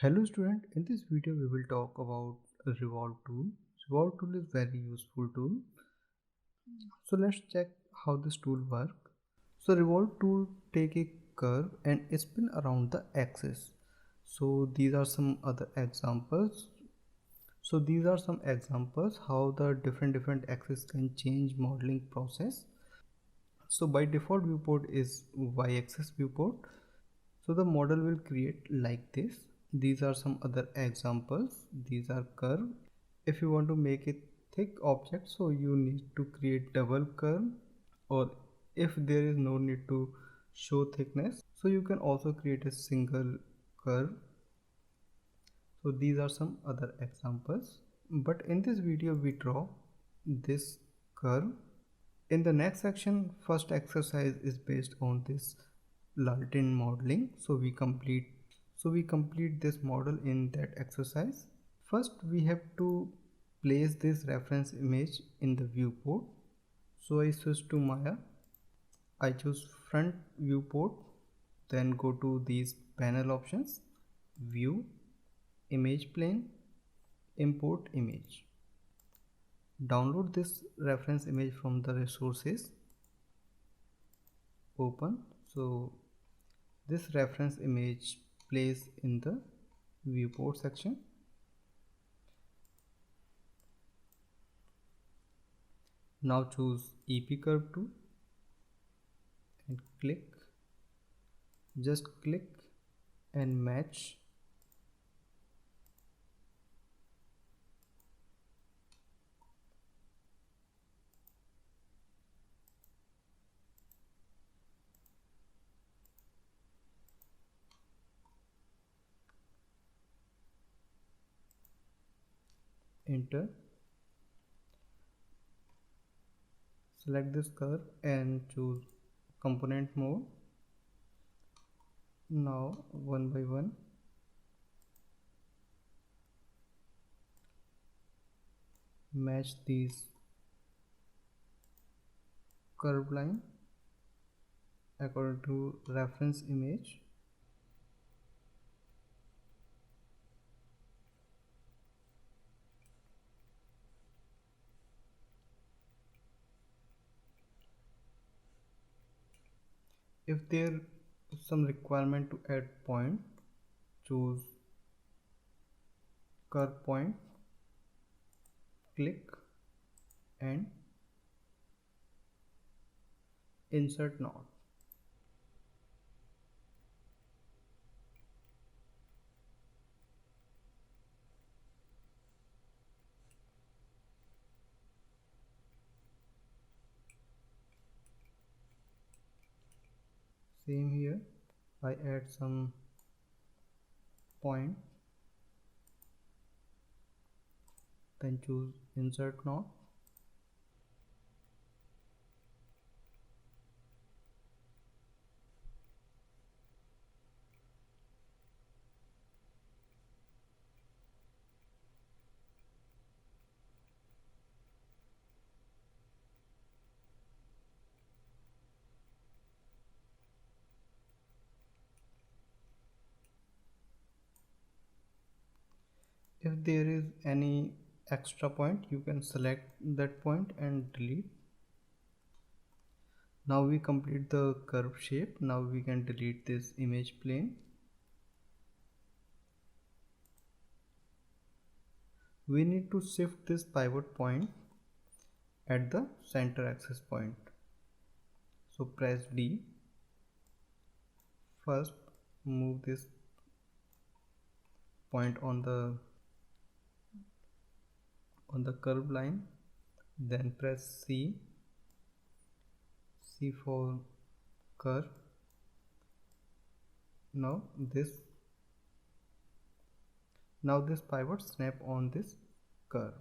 Hello student, in this video we will talk about a revolve tool. Revolve tool is very useful tool. So let's check how this tool works. So revolve tool take a curve and spin around the axis. So these are some other examples. So these are some examples how the different axes can change modeling process. So by default viewport is y-axis viewport. So the model will create like this. These are some other examples. These are curve. If you want to make a thick object, so you need to create double curve, or if there is no need to show thickness, so you can also create a single curve. So these are some other examples, but in this video we draw this curve. In the next section, first exercise is based on this Lartin modeling. So we complete this model in that exercise. First we have to place this reference image in the viewport. So I switch to Maya. I choose front viewport, then go to these panel options, view, image plane, import image. Download this reference image from the resources, open. So this reference image plays in the viewport section. Now choose EP curve tool and just click and match. Enter. Select this curve and choose component mode. Now one by one match these curve line according to reference image. If there is some requirement to add point, choose curve point, click and insert node. Same here, I add some point, then choose insert node. If there is any extra point, you can select that point and delete. Now we complete the curve shape. Now we can delete this image plane. We need to shift this pivot point at the center axis point. So press D. First move this point on the curve line, then press C for curve. Now this pivot snap on this curve.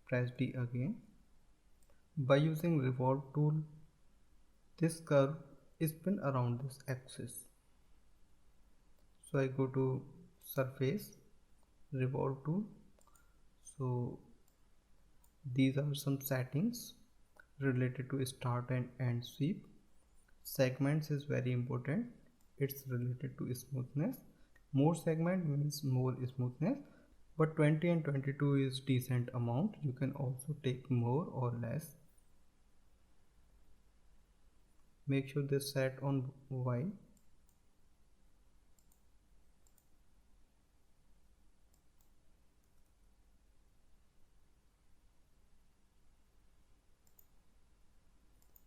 Press D again. By using revolve tool, this curve is spin around this axis. So I go to surface, revolve tool. So these are some settings related to start and end sweep. Segments is very important. It's related to smoothness. More segment means more smoothness, but 20 and 22 is decent amount. You can also take more or less. Make sure this set on Y.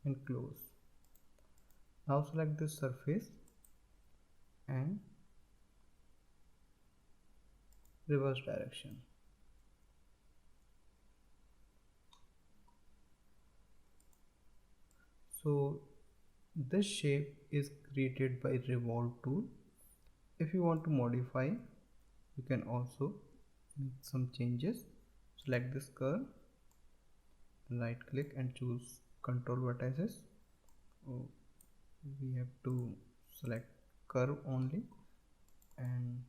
And close. Now select this surface and reverse direction. So this shape is created by revolve tool. If you want to modify, you can also make some changes. Select this curve, right click and choose control vertices. Oh, we have to select curve only and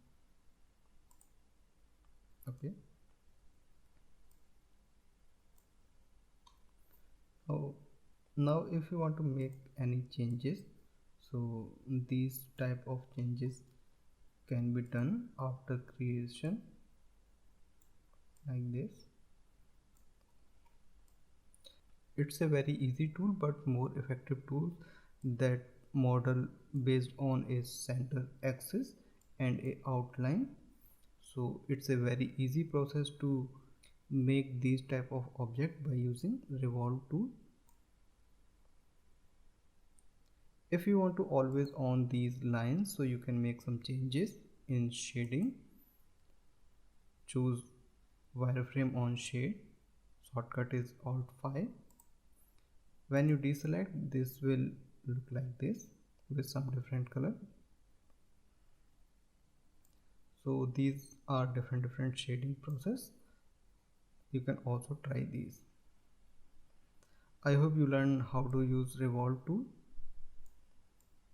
okay. Oh, now if you want to make any changes, so these type of changes can be done after creation like this. It's a very easy tool but more effective tool that model based on a center axis and a outline. So it's a very easy process to make these type of object by using revolve tool. If you want to always on these lines, so you can make some changes in shading. Choose wireframe on shade. Shortcut is Alt 5. When you deselect, this will look like this with some different color. So these are different shading process. You can also try these. I hope you learn how to use revolve tool.